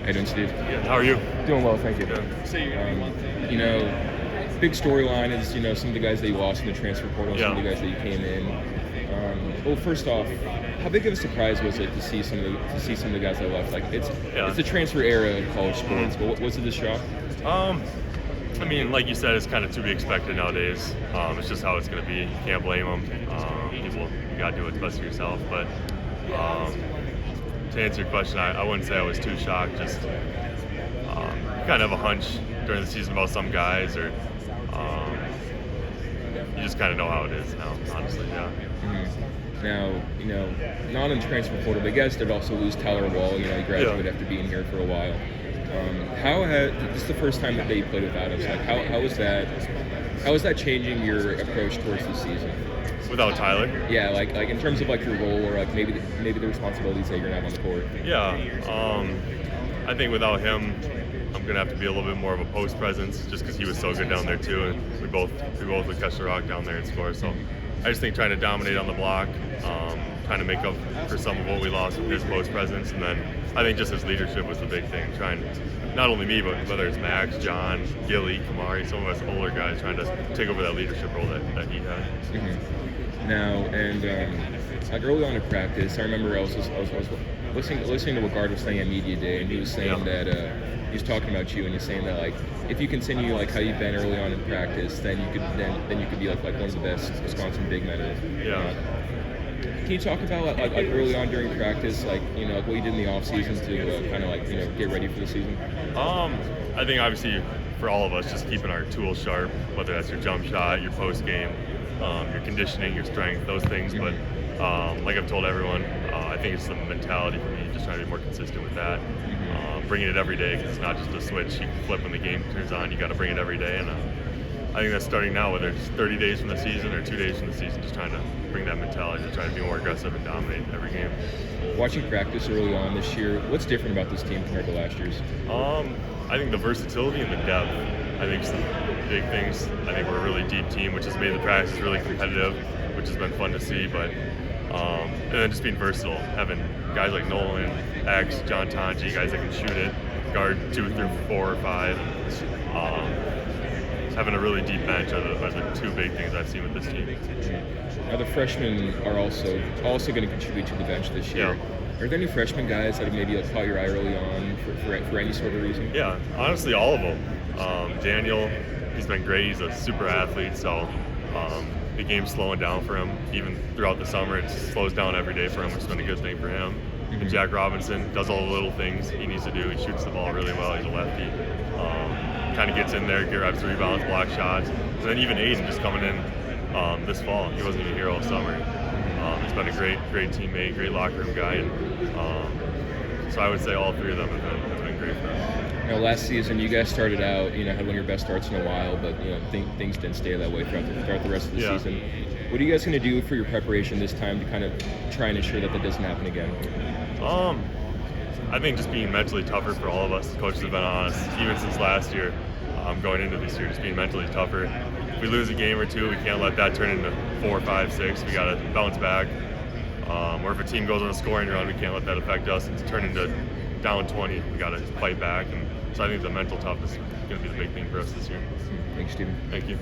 Hey, doing, Steve? Good. How are you? Doing well, thank you. Good. Big storyline is, some of the guys that you lost in the transfer portal, some of the guys that you came in. Well, first off, how big of a surprise was it to see some of the guys that left? Like, it's the transfer era in college sports, but was it a shock? I mean, like you said, it's kind of to be expected nowadays. It's just how it's going to be. You can't blame them. You got to do what's best for yourself. But to answer your question, I wouldn't say I was too shocked. Just you kind of have a hunch during the season about some guys, or you just kind of know how it is now, honestly, yeah. Mm-hmm. Now, not in transfer portal, but you guys did also lose Tyler Wall. He graduated after being here for a while. This is the first time that they played without us. Like, how is that changing your approach towards the season? Without Tyler? Yeah, like in terms of like your role, or like maybe the responsibilities that you're gonna have on the court. Yeah, I think without him, I'm gonna have to be a little bit more of a post presence, just because he was so good down there too, and we both would catch the rock down there and score. So I just think trying to dominate on the block, trying to make up for some of what we lost with his post presence, and then I think just his leadership was the big thing. Trying, not only me, but whether it's Max, John, Gilly, Kamari, some of us older guys, trying to take over that leadership role that he had. Mm-hmm. Now, and like early on in practice, I remember I was listening to what Guard was saying at media day, and he was saying that he was talking about you, and he's saying that like if you continue like how you've been early on in practice, then you could be like one of the best Wisconsin big men. Yeah. Can you talk about like early on during practice, like like what you did in the off season to kind of like get ready for the season? I think obviously for all of us, just keeping our tools sharp, whether that's your jump shot, your post game, your conditioning, your strength, those things. Mm-hmm. But like I've told everyone, I think it's the mentality for me, just trying to be more consistent with that. Bringing it every day, because it's not just a switch you can flip when the game turns on. You got to bring it every day, and I think that's starting now, whether it's 30 days from the season or 2 days from the season, just trying to bring that mentality, to try to be more aggressive and dominate every game. Watching practice early on this year, what's different about this team compared to last year's? I think the versatility and the depth, I think some big things. I think we're a really deep team, which has made the practice really competitive, which has been fun to see. But and then just being versatile, having guys like Nolan, X, John Tonji, guys that can shoot it, guard 2 through 4 or 5. Having a really deep bench are the two big things I've seen with this team. Now the freshmen are also going to contribute to the bench this year. Yeah. Are there any freshman guys that have maybe caught your eye early on for any sort of reason? Yeah, honestly, all of them. Daniel, he's been great. He's a super athlete, so the game's slowing down for him. Even throughout the summer, it slows down every day for him, which has been a good thing for him. Mm-hmm. And Jack Robinson does all the little things he needs to do. He shoots the ball really well. He's a lefty. Kind of gets in there, grabs rebounds, block shots. And then even Aiden just coming in this fall. He wasn't even here all summer. He's been a great teammate, great locker room guy. And so I would say all three of them have been great for us. Last season you guys started out, had one of your best starts in a while, but things didn't stay that way throughout the rest of the season. What are you guys going to do for your preparation this time to kind of try and ensure that doesn't happen again? I think just being mentally tougher for all of us. The coaches have been on us, even since last year, going into this year, just being mentally tougher. If we lose a game or two, we can't let that turn into 4, 5, 6. We got to bounce back. Or if a team goes on a scoring run, we can't let that affect us. It's turn into down 20. We got to fight back. And so I think the mental toughness is going to be the big thing for us this year. Thanks, Steven. Thank you.